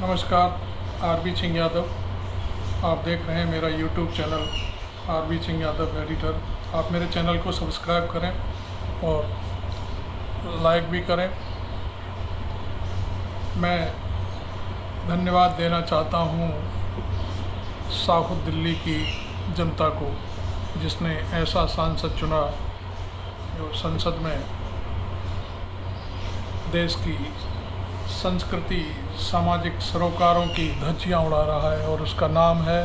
नमस्कार, आरबी सिंह यादव। आप देख रहे हैं मेरा YouTube channel RB Singh Yadav editor. आप मेरे चैनल को सब्सक्राइब करें और लाइक भी करें। मैं धन्यवाद देना चाहता हूँ साउथ दिल्ली की जनता को, जिसने ऐसा सांसद चुना जो संसद में देश की संस्कृति, सामाजिक सरोकारों की धज्जियाँ उड़ा रहा है, और उसका नाम है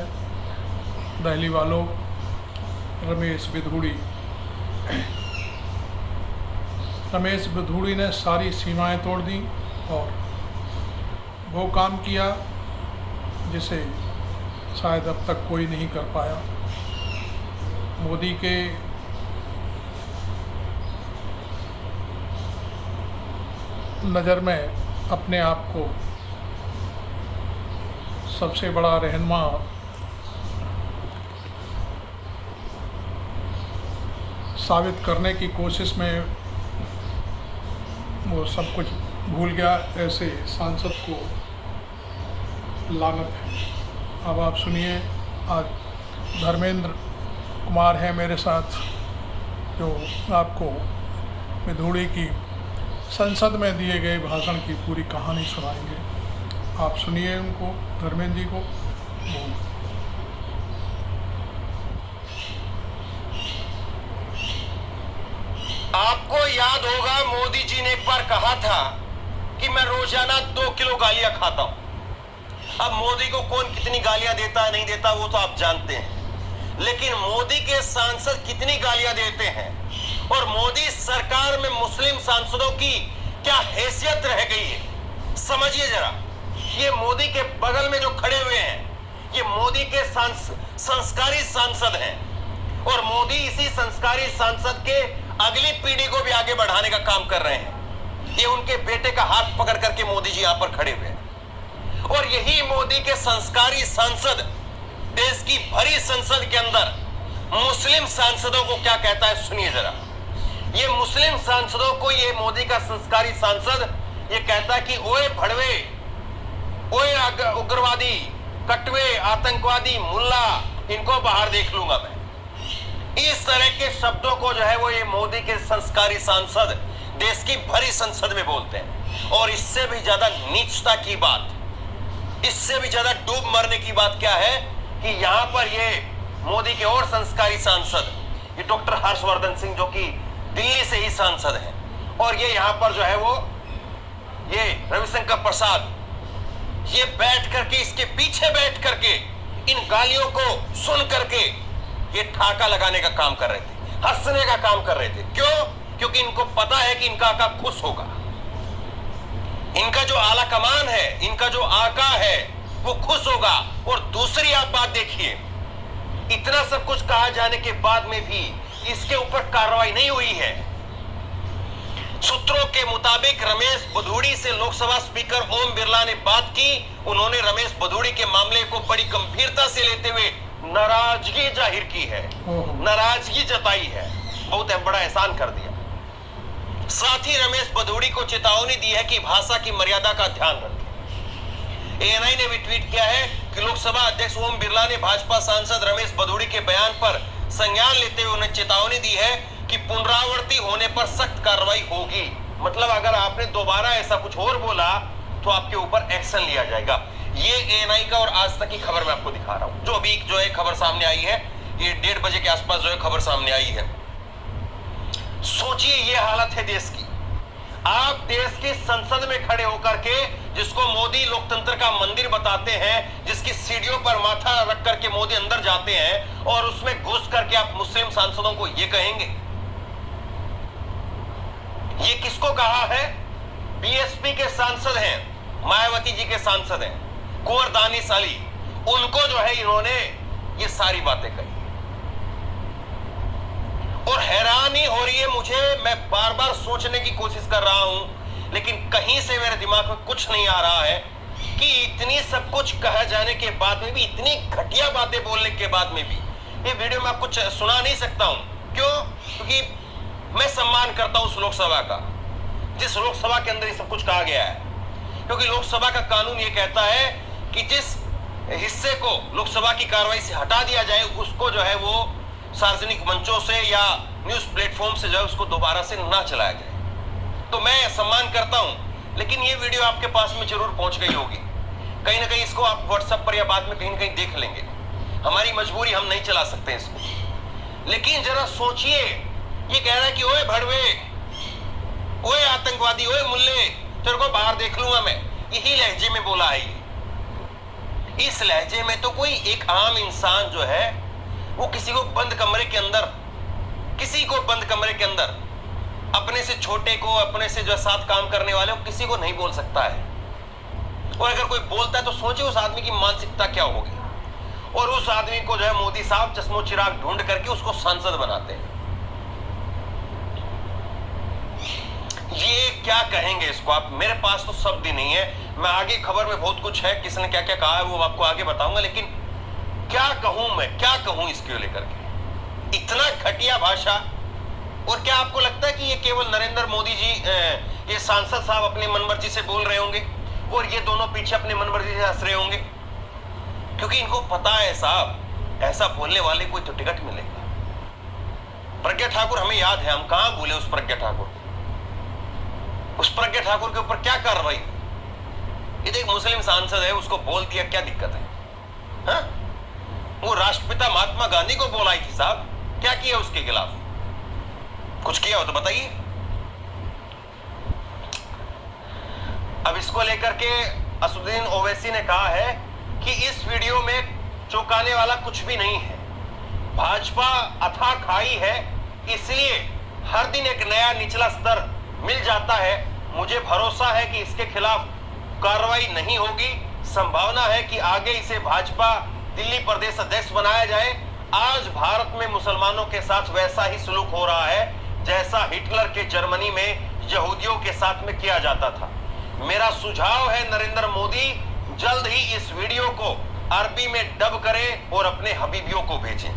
दिल्ली वालों रमेश बिधूड़ी। रमेश बिधूड़ी ने सारी सीमाएं तोड़ दी और वो काम किया जिसे शायद अब तक कोई नहीं कर पाया। मोदी के नज़र में अपने आप को सबसे बड़ा रहनुमा साबित करने की कोशिश में वो सब कुछ भूल गया। ऐसे सांसद को लानत है। अब आप सुनिए, आज धर्मेंद्र कुमार है मेरे साथ, जो आपको बिधूड़ी की संसद में दिए गए भाषण की पूरी कहानी सुनाएंगे। आप सुनिए उनको, धर्मेंद्र जी को। आपको याद होगा, मोदी जी ने एक बार कहा था कि मैं रोजाना 2 किलो गालियां खाता हूं। अब मोदी को कौन कितनी गालियां देता है नहीं देता वो तो आप जानते हैं, लेकिन मोदी के सांसद कितनी गालियां देते हैं और मोदी सरकार में मुस्लिम सांसदों की क्या हैसियत रह गई है, समझिए जरा। ये मोदी के बगल में जो खड़े हुए हैं, ये मोदी के संस्कारी सांसद हैं और मोदी इसी संस्कारी सांसद के अगली पीढ़ी को भी आगे बढ़ाने का काम कर रहे हैं। ये उनके बेटे का हाथ पकड़ करके मोदी जी यहां पर खड़े हुए हैं और यही मोदी के संस्कारी सांसद देश की भरी संसद के अंदर मुस्लिम सांसदों को क्या कहता है, सुनिए जरा। ये मुस्लिम सांसदों को ये मोदी का संस्कारी सांसद ये कहता है कि ओए भड़वे, ओए उग्रवादी, कटवे, आतंकवादी, मुल्ला, इनको बाहर देख लूंगा मैं। इस तरह के शब्दों को जो है वो ये मोदी के संस्कारी सांसद देश की भरी संसद में बोलते हैं। और इससे भी ज्यादा नीचता की बात, इससे भी ज्यादा डूब मरने की बात क्या है कि यहां पर ये मोदी के और संस्कारी सांसद, ये डॉक्टर हर्षवर्धन सिंह, जो कि दिल्ली से ही सांसद हैं, और ये यहां पर जो है वो ये रविशंकर प्रसाद, ये बैठ करके, इसके पीछे बैठ करके इन गालियों को सुन करके ये ठाका लगाने का काम कर रहे थे, हंसने का काम कर रहे थे। क्यों? क्योंकि इनको पता है कि इनका आका खुश होगा, इनका जो आला कमान है, इनका जो आका है वो खुश होगा। और दूसरी आप बात देखिए, इतना सब कुछ कहा जाने के बाद में भी इसके ऊपर कार्रवाई नहीं हुई है। सूत्रों के मुताबिक रमेश बिधूड़ी से लोकसभा स्पीकर ओम बिरला ने बात की। उन्होंने रमेश बिधूड़ी के मामले को बड़ी गंभीरता से लेते हुए नाराजगी जाहिर की है, नाराजगी जताई है, बहुत बड़ा एहसान कर दिया। साथ ही रमेश बिधूड़ी को चेतावनी दी है कि भाषा की मर्यादा का ध्यान रखें। एएनआई ने भी ट्वीट किया है कि लोकसभा अध्यक्ष ओम बिरला ने भाजपा सांसद रमेश बिधूड़ी के बयान पर संज्ञान लेते हुए उन्हें चेतावनी दी है कि पुनरावृत्ति होने पर सख्त कार्रवाई होगी। मतलब अगर आपने दोबारा ऐसा कुछ और बोला तो आपके ऊपर एक्शन लिया जाएगा। ये एएनआई का और आज तक की खबर मैं आपको दिखा रहा हूं, जो अभी जो है खबर सामने आई है, ये 1:30 बजे के आसपास जो है खबर सामने आई है। सोचिए ये हालत है देश की। आप देश की संसद में खड़े होकर के, जिसको मोदी लोकतंत्र का मंदिर बताते हैं, जिसकी सीढ़ियों पर माथा रख करके मोदी अंदर जाते हैं, और उसमें घुस करके आप मुस्लिम सांसदों को ये कहेंगे। ये किसको कहा है? बीएसपी के सांसद हैं, मायावती जी के सांसद हैं, कुंवर दानिश अली, उनको जो है इन्होंने ये सारी बातें कही। और हैरानी हो रही है मुझे, मैं बार बार सोचने की कोशिश कर रहा हूं, लेकिन कहीं से मेरे दिमाग में कुछ नहीं आ रहा है कि इतनी सब कुछ कहा जाने के बाद में भी, इतनी घटिया बातें बोलने के बाद में भी, ये वीडियो में आपको सुना नहीं सकता हूं। क्यों? क्योंकि मैं सम्मान करता हूं उस लोकसभा का, जिस लोकसभा के अंदर ये सब कुछ कहा गया है। क्योंकि लोकसभा का कानून यह कहता है कि जिस हिस्से को लोकसभा की कार्रवाई से हटा दिया जाए उसको जो है वो सार्वजनिक मंचों से या न्यूज प्लेटफॉर्म से जो है उसको दोबारा से ना चलाया जाए। तो मैं सम्मान करता हूं, लेकिन ये वीडियो आपके पास में जरूर पहुंच गई होगी। कहीं ना कहीं इसको आप व्हाट्सएप पर या बाद में कहीं ना कहीं देख लेंगे। हमारी मजबूरी, हम नहीं चला सकते इसको। लेकिन जरा सोचिए, ये कह रहा है कि ओए भड़वे, ओए आतंकवादी, ओए मुल्ले, तेरे को बाहर देख लूंगा मैं। यही लहजे में बोला है ये। इस लहजे में तो कोई एक आम इंसान जो है वो किसी को बंद कमरे के अंदर, किसी को बंद कमरे के अंदर, अपने से छोटे को, अपने से जो साथ काम करने वाले को, किसी को नहीं बोल सकता है। और अगर कोई बोलता है तो सोचिए उस आदमी की मानसिकता क्या होगी। और उस आदमी को जो है मोदी साहब चश्मो चिराग ढूंढ करके उसको सांसद बनाते हैं। ये क्या कहेंगे इसको आप? मेरे पास तो शब्द ही नहीं है। मैं आगे खबर में बहुत कुछ है, किसने क्या क्या कहा है वो आपको आगे बताऊंगा, लेकिन क्या कहूं मैं, क्या कहूं इसको लेकर के? इतना घटिया भाषा। और क्या आपको लगता है कि ये केवल नरेंद्र मोदी जी, ये सांसद साहब अपनी मनमर्जी से बोल रहे होंगे और ये दोनों पीछे अपनी मनमर्जी से हंस रहे होंगे? क्योंकि इनको पता है साहब, ऐसा बोलने वाले कोई तो टिकट मिलेगा। प्रज्ञा ठाकुर हमें याद है, हम कहां भूले उस प्रज्ञा ठाकुर। उस प्रज्ञा ठाकुर के ऊपर क्या कार्रवाई? ये देख, मुस्लिम सांसद है, उसको बोल दिया, क्या दिक्कत है? हाँ? वो राष्ट्रपिता महात्मा गांधी को बोलाई थी साहब, क्या किया उसके खिलाफ? कुछ किया हो तो बताइए। अब इसको लेकर के असदुद्दीन ओवैसी ने कहा है कि इस वीडियो में चौंकाने वाला कुछ भी नहीं है। भाजपा अथाह खाई है, इसलिए हर दिन एक नया निचला स्तर मिल जाता है। मुझे भरोसा है कि इसके खिलाफ कार्रवाई नहीं होगी। संभावना है कि आगे इसे भाजपा दिल्ली प्रदेश अध्यक्ष बनाया जाए। आज भारत में मुसलमानों के साथ वैसा ही सलूक हो रहा है जैसा हिटलर के जर्मनी में यहूदियों के साथ में किया जाता था। मेरा सुझाव है नरेंद्र मोदी जल्द ही इस वीडियो को अरबी में डब करें और अपने हबीबियों को भेजें।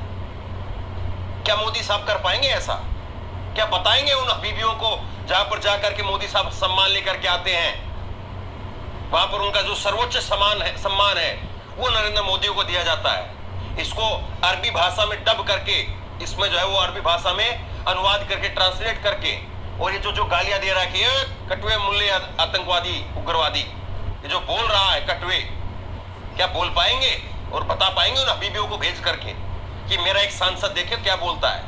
क्या मोदी साहब कर पाएंगे ऐसा? क्या बताएंगे उन हबीबियों को जहां पर जाकर के मोदी साहब सम्मान लेकर के आते हैं? वहां पर उनका जो सर्वोच्च सम्मान है वो नरेंद्र मोदी को दिया जाता है। इसको अरबी भाषा में डब करके, इसमें जो है वो अरबी भाषा में अनुवाद करके, ट्रांसलेट करके, और ये जो गालियां दे रहा है कि कटवे मुल्ले आतंकवादी उग्रवादी, ये जो बोल रहा है कटवे, क्या बोल पाएंगे और बता पाएंगे उन हबीबियों को भेज करके कि मेरा एक सांसद देखे क्या बोलता है?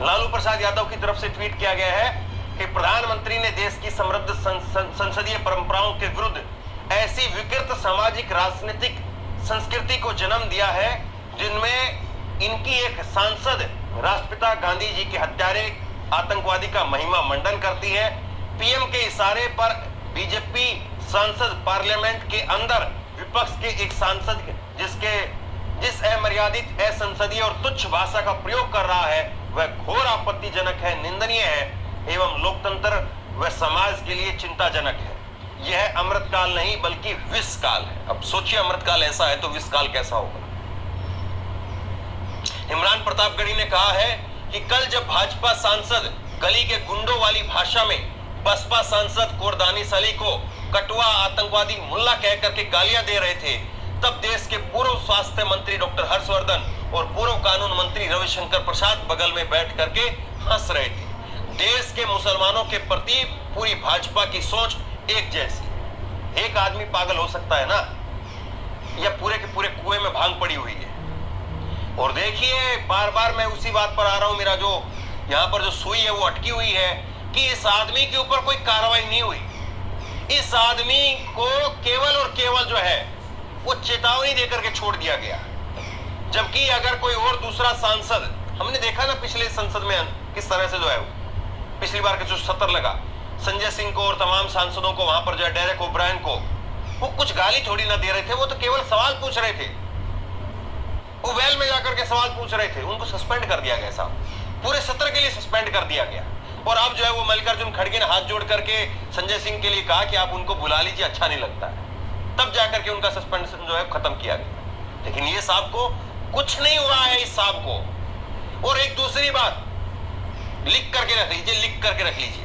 लालू प्रसाद यादव की तरफ से ट्वीट किया गया है कि प्रधानमंत्री ने देश की समृद्ध संसदीय परंपराओं के विरुद्ध ऐसी विकृत सामाजिक राजनीतिक संस्कृति को जन्म दिया है जिनमें इनकी एक सांसद राष्ट्रपिता गांधी जी के हत्यारे आतंकवादी का महिमा मंडन करती है। पीएम के इशारे पर बीजेपी सांसद पार्लियामेंट के अंदर विपक्ष के एक सांसद जिस अमर्यादित, असंसदीय और तुच्छ भाषा का प्रयोग कर रहा है वह घोर आपत्तिजनक है, निंदनीय है एवं लोकतंत्र व समाज के लिए चिंताजनक है। यह अमृतकाल नहीं बल्कि विषकाल है। अब सोचिए, अमृतकाल ऐसा है तो विषकाल कैसा होगा? इमरान प्रतापगढ़ी ने कहा है कि कल जब भाजपा सांसद गली के गुंडों वाली भाषा में बसपा सांसद कोरदानिस अली को कटवा आतंकवादी मुल्ला कह करके गालियां दे रहे थे, तब देश के पूर्व स्वास्थ्य मंत्री डॉक्टर हर्षवर्धन और पूर्व कानून मंत्री रविशंकर प्रसाद बगल में बैठ करके हंस रहे थे। देश के मुसलमानों के प्रति पूरी भाजपा की सोच एक जैसी। एक आदमी पागल हो सकता है ना, या पूरे के पूरे कुएं में भांग पड़ी हुई है। और देखिए, बार बार मैं उसी बात पर आ रहा हूं, मेरा जो यहाँ पर जो सुई है वो अटकी हुई है कि इस आदमी के ऊपर कोई कार्रवाई नहीं हुई। इस आदमी को केवल और केवल जो है वो चेतावनी देकर के छोड़ दिया गया। जबकि अगर कोई और दूसरा सांसद, हमने देखा ना पिछले संसद में किस तरह से जो है पिछली बार के जो सत्र लगा, संजय सिंह को और तमाम सांसदों को वहां पर जो है डेरेक ओब्रायन को, वो कुछ गाली थोड़ी ना दे रहे थे, वो तो केवल सवाल पूछ रहे थे। वो वेल में जाकर के सवाल पूछ रहे थे, उनको सस्पेंड कर दिया गया साहब, पूरे सत्र के लिए सस्पेंड कर दिया गया। और अब जो है वो मल्लिकार्जुन खड़गे ने हाथ जोड़ करके संजय सिंह के लिए कहा कि आप उनको बुला लीजिए, अच्छा नहीं लगता है। तब जाकर के उनका सस्पेंशन जो है खत्म किया गया। लेकिन ये साहब को कुछ नहीं हुआ है, इस साहब को। और एक दूसरी बात लिख करके रख लीजिए, लिख करके रख लीजिए,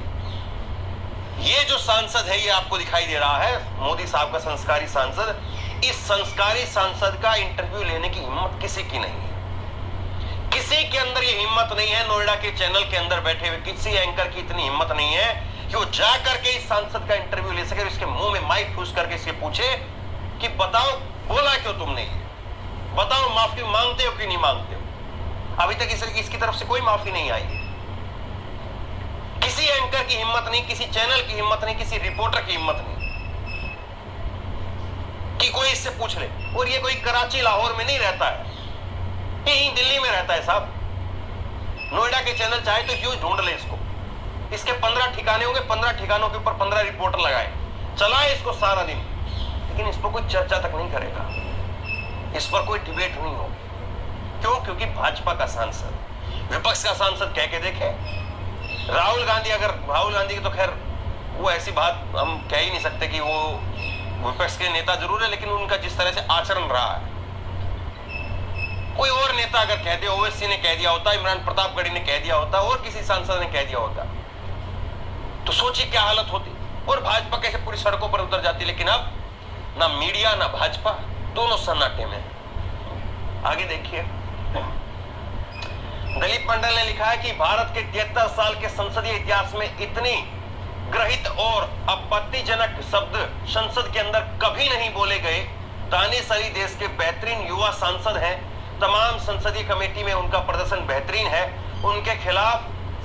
ये जो सांसद है, ये आपको दिखाई दे रहा है मोदी साहब का संस्कारी सांसद। इस संस्कारी सांसद का इंटरव्यू लेने की हिम्मत किसी की नहीं है। किसी के अंदर ये हिम्मत नहीं है। नोएडा के चैनल के अंदर बैठे हुए किसी एंकर की इतनी हिम्मत नहीं है कि वो जा करके इस सांसद का इंटरव्यू ले सके और इसके मुंह में माइक ठूस करके इससे पूछे कि बताओ बोला क्यों तुमने, ये बताओ माफी मांगते हो कि नहीं मांगते हो। अभी तक इसकी तरफ से कोई माफी नहीं आई है। किसी एंकर की हिम्मत नहीं, किसी चैनल की हिम्मत नहीं, किसी रिपोर्टर की हिम्मत नहीं कि कोई इससे पूछ ले। और ये कोई कराची लाहौर में नहीं रहता है, यहीं दिल्ली में रहता है साहब। नोएडा के चैनल चाहे तो यूं ढूंढ ले इसको। इसके 15 ठिकाने होंगे, 15 ठिकानों के ऊपर 15 रिपोर्टर लगाए, चलाए इसको सारा दिन, लेकिन इस पर कोई चर्चा तक नहीं करेगा, इस पर कोई डिबेट नहीं होगी। क्यों? क्योंकि भाजपा का सांसद, विपक्ष का सांसद कह के देखे। राहुल गांधी की तो खैर वो ऐसी बात हम कह ही नहीं सकते कि वो विपक्ष के नेता जरूर है, लेकिन उनका जिस तरह से आचरण रहा है, कोई और नेता अगर कह दिया, ओवैसी ने कह दिया होता, इमरान प्रतापगढ़ी ने कह दिया होता, और किसी सांसद ने कह दिया होता, तो सोचिए क्या हालत होती और भाजपा कैसे पूरी सड़कों पर उतर जाती। लेकिन अब ना मीडिया ना भाजपा, दोनों सन्नाटे में। आगे देखिए, दिलीप मंडल ने लिखा है कि भारत के 73 साल के संसदीय इतिहास में इतनी ग्रहित और आपत्तिजनक शब्द संसद के अंदर कभी नहीं बोले गए। दानिश अली देश के बेहतरीन युवा सांसद हैं। तमाम संसदीय कमेटी में उनका प्रदर्शन बेहतरीन है। उनके खिलाफ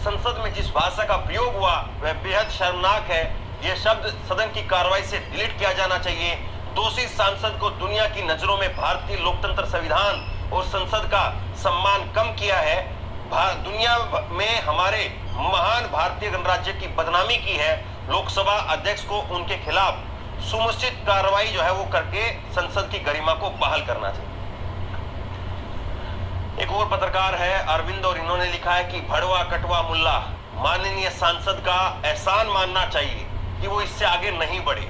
संसद में जिस भाषा का प्रयोग हुआ वह बेहद शर्मनाक है। यह शब्द सदन की कार्रवाई से डिलीट किया जाना चाहिए। दोषी सांसद को दुनिया की नजरों में भारतीय लोकतंत्र, संविधान और संसद का सम्मान कम किया है। दुनिया में हमारे महान भारतीय गणराज्य की बदनामी की है। लोकसभा अध्यक्ष को उनके खिलाफ सुनिश्चित कार्रवाई जो है वो करके संसद की गरिमा को बहाल करना चाहिए। एक और पत्रकार है अरविंद, और इन्होंने लिखा है कि भड़वा कटवा मुल्ला माननीय सांसद का एहसान मानना चाहिए कि वो इससे आगे नहीं बढ़े।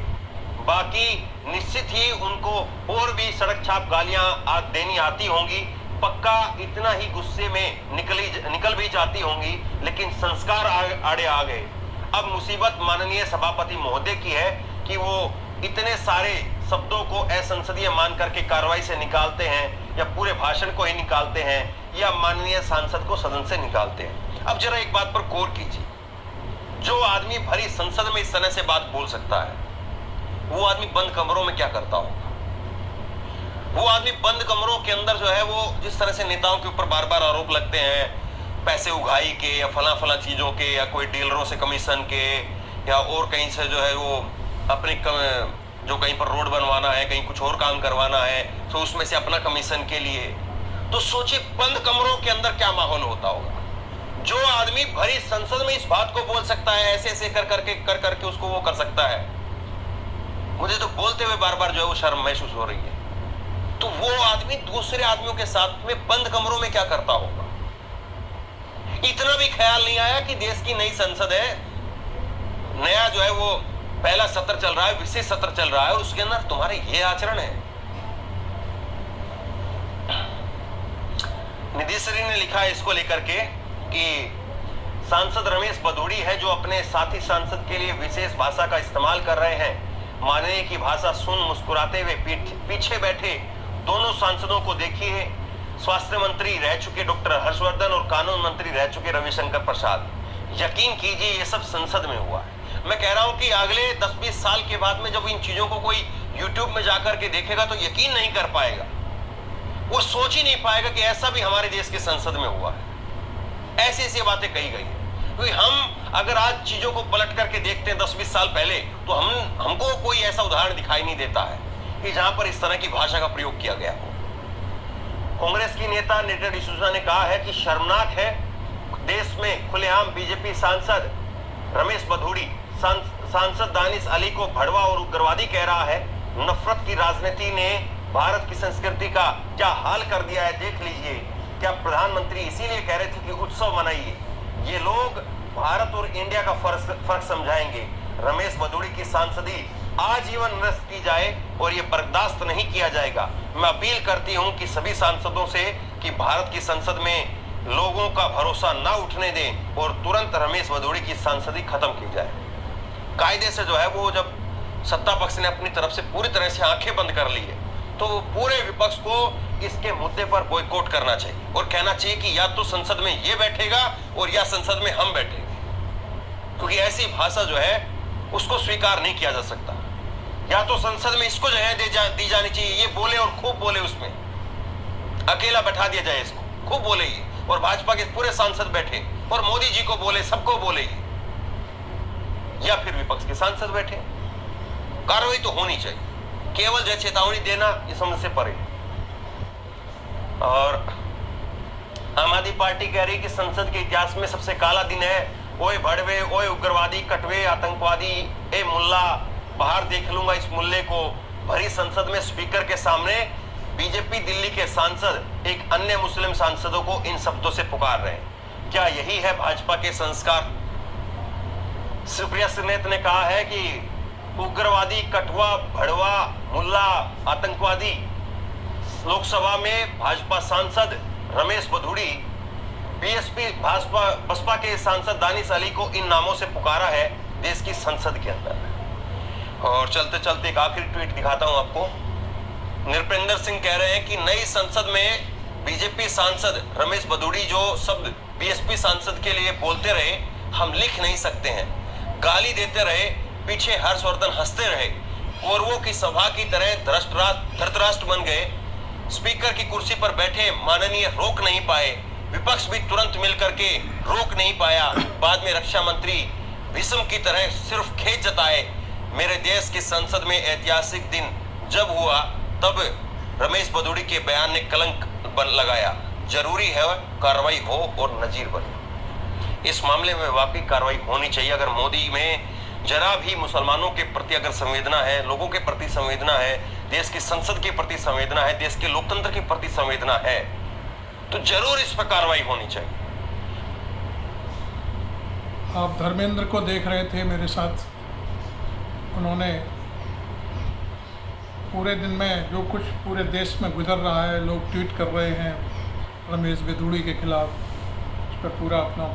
बाकी निश्चित ही उनको और भी सड़क छाप गालियां देनी आती होंगी, पक्का इतना ही गुस्से में निकल भी जाती होंगी, लेकिन संस्कार आड़े आ गए। अब मुसीबत माननीय सभापति महोदय की है कि वो इतने सारे शब्दों को असंसदीय मान करके कार्रवाई से निकालते हैं, या पूरे भाषण को ही निकालते हैं, या माननीय सांसद को सदन से निकालते हैं। अब जरा एक बात पर गौर कीजिए, जो आदमी भरी संसद में इस तरह से बात बोल सकता है, वो आदमी बंद कमरों में क्या करता होगा? वो आदमी बंद कमरों के अंदर जो है वो जिस तरह से नेताओं के ऊपर बार बार आरोप लगते हैं, पैसे उगाही के या फला चीजों के, या कोई डीलरों से कमीशन के, या और कहीं से जो है वो अपने जो कहीं पर रोड बनवाना है, कहीं कुछ और काम करवाना है, तो उसमें से अपना कमीशन के लिए। तो सोचिए बंद कमरों के अंदर क्या माहौल होता होगा। जो आदमी भरी संसद में इस बात को बोल सकता है, ऐसे ऐसे कर करके उसको वो कर सकता है, मुझे तो बोलते हुए बार बार जो है वो शर्म महसूस हो रही है। तो वो आदमी दूसरे आदमियों के साथ में बंद कमरों में क्या करता होगा? इतना भी ख्याल नहीं आया कि देश की नई संसद है, नया जो है वो पहला सत्र चल रहा है, विशेष सत्र चल रहा है, और उसके अंदर तुम्हारे ये आचरण है। निधिश्री ने लिखा है इसको लेकर के कि सांसद रमेश बधूड़ी है जो अपने साथी सांसद के लिए विशेष भाषा का इस्तेमाल कर रहे हैं। माननीय की भाषा सुन मुस्कुराते हुए पीछे बैठे दोनों सांसदों को देखिए। स्वास्थ्य मंत्री रह चुके डॉक्टर हर्षवर्धन और कानून मंत्री रह चुके रविशंकर प्रसाद। यकीन कीजिए ये सब संसद में हुआ है। मैं कह रहा हूं कि अगले 10-20 साल के बाद में जब इन चीजों को कोई यूट्यूब में जाकर के देखेगा तो यकीन नहीं कर पाएगा, वो सोच ही नहीं पाएगा कि ऐसा भी हमारे देश के संसद में हुआ है। ऐसी ऐसी बातें कही गई है। क्योंकि हम अगर आज चीजों को पलट करके देखते हैं 10-20 साल पहले, तो हमको कोई ऐसा उदाहरण दिखाई नहीं देता है कि जहां पर इस तरह की भाषा का प्रयोग किया गया हो। कांग्रेस की नेता नेटा डिसूजा ने कहा है कि शर्मनाक है देश में खुलेआम बीजेपी सांसद रमेश बधूड़ी सांसद दानिश अली को भड़वा और उग्रवादी कह रहा है। नफरत की राजनीति ने भारत की संस्कृति का क्या हाल कर दिया है, देख लीजिए। क्या प्रधानमंत्री इसीलिए कह रहे थे कि उत्सव मनाइए? ये लोग भारत और इंडिया का फर्क समझाएंगे। रमेश बधूड़ी की सांसदी आजीवन निरस्त की जाए और ये बर्दाश्त नहीं किया जाएगा। मैं अपील करती हूं कि सभी सांसदों से कि भारत की संसद में लोगों का भरोसा ना उठने दें और तुरंत रमेश बधूड़ी की सांसदी खत्म की जाए। कायदे से जो है वो जब सत्ता पक्ष ने अपनी तरफ से पूरी तरह से आंखें बंद कर ली है, तो वो पूरे विपक्ष को इसके मुद्दे पर बॉयकॉट करना चाहिए और कहना चाहिए कि या तो संसद में ये बैठेगा और या संसद में हम बैठेंगे, क्योंकि ऐसी भाषा जो है उसको स्वीकार नहीं किया जा सकता। या तो संसद में इसको जगह दी जानी चाहिए, ये बोले और खूब बोले, उसमें अकेला बैठा दिया जाए इसको, खूब बोले ये, और भाजपा के पूरे सांसद बैठे और मोदी जी को बोले, सबको बोले ये, या फिर विपक्ष के सांसद बैठे। कार्रवाई तो होनी चाहिए, केवल जो चेतावनी देना इस समझ से परे। और आम आदमी पार्टी कह रही कि संसद के इतिहास में सबसे काला दिन है, ओए भड़वे, ओए उग्रवादी, कटवे, आतंकवादी, ए मुल्ला, बाहर देख लूंगा इस मुल्ले को। भरी संसद में स्पीकर के सामने बीजेपी दिल्ली के सांसद एक अन्य मुस्लिम सांसदों को इन शब्दों से पुकार रहे हैं। क्या यही है भाजपा के संस्कार? सुप्रिया सुलेत ने कहा है कि उग्रवादी, कठुआ, भड़वा, मुल्ला, आतंकवादी। लोकसभा में भाजपा सांसद रमेश बधूड़ी बीएसपी बसपा के सांसद दानिश अली को इन नामों से पुकारा है देश की संसद के अंदर। और चलते चलते एक आखिरी ट्वीट दिखाता हूं आपको। नृपेंद्र सिंह कह रहे हैं कि नई संसद में बीजेपी सांसद रमेश बधूड़ी जो शब्द बीएसपी सांसद के लिए बोलते रहे, हम लिख नहीं सकते हैं। गाली देते रहे, पीछे हर्षवर्धन हंसते रहे, कौरवों की सभा की तरह धृतराष्ट्र बन गए। स्पीकर की कुर्सी पर बैठे माननीय रोक नहीं पाए, विपक्ष भी तुरंत मिलकर के रोक नहीं पाया। बाद में रक्षा मंत्री भीष्म की तरह सिर्फ खेद जताए। मेरे देश की संसद में ऐतिहासिक दिन जब हुआ तब रमेश बधूड़ी के बयान ने कलंक लगाया। जरूरी है कार्रवाई हो और नजीर बने। इस मामले में वाकई कार्रवाई होनी चाहिए। अगर मोदी में जरा भी मुसलमानों के प्रति अगर संवेदना है, लोगों के प्रति संवेदना है, देश की संसद के प्रति संवेदना है, देश के लोकतंत्र के प्रति संवेदना है, तो जरूर इस पर कार्रवाई होनी चाहिए। आप धर्मेंद्र को देख रहे थे मेरे साथ, उन्होंने पूरे दिन में जो कुछ पूरे देश में गुजर रहा है, लोग ट्वीट कर रहे हैं रमेश बधूड़ी के खिलाफ, उस पर पूरा अपना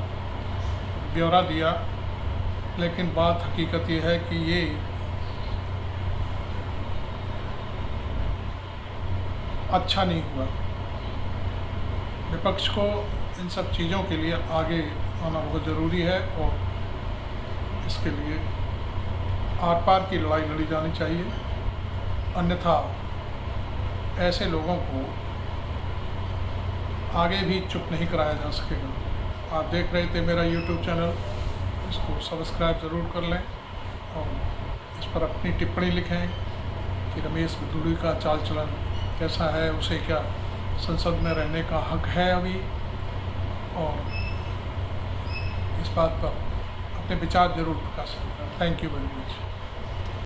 ब्यौरा दिया। लेकिन बात हकीकत ये है कि ये अच्छा नहीं हुआ। विपक्ष को इन सब चीज़ों के लिए आगे आना बहुत ज़रूरी है और इसके लिए आर पार की लड़ाई लड़ी जानी चाहिए। अन्यथा ऐसे लोगों को आगे भी चुप नहीं कराया जा सकेगा। आप देख रहे थे मेरा YouTube चैनल, इसको सब्सक्राइब ज़रूर कर लें और इस पर अपनी टिप्पणी लिखें कि रमेश बधूड़ी का चाल चलन कैसा है, उसे क्या संसद में रहने का हक है अभी, और इस बात पर अपने विचार ज़रूर प्रकाशित करें। Thank you very much.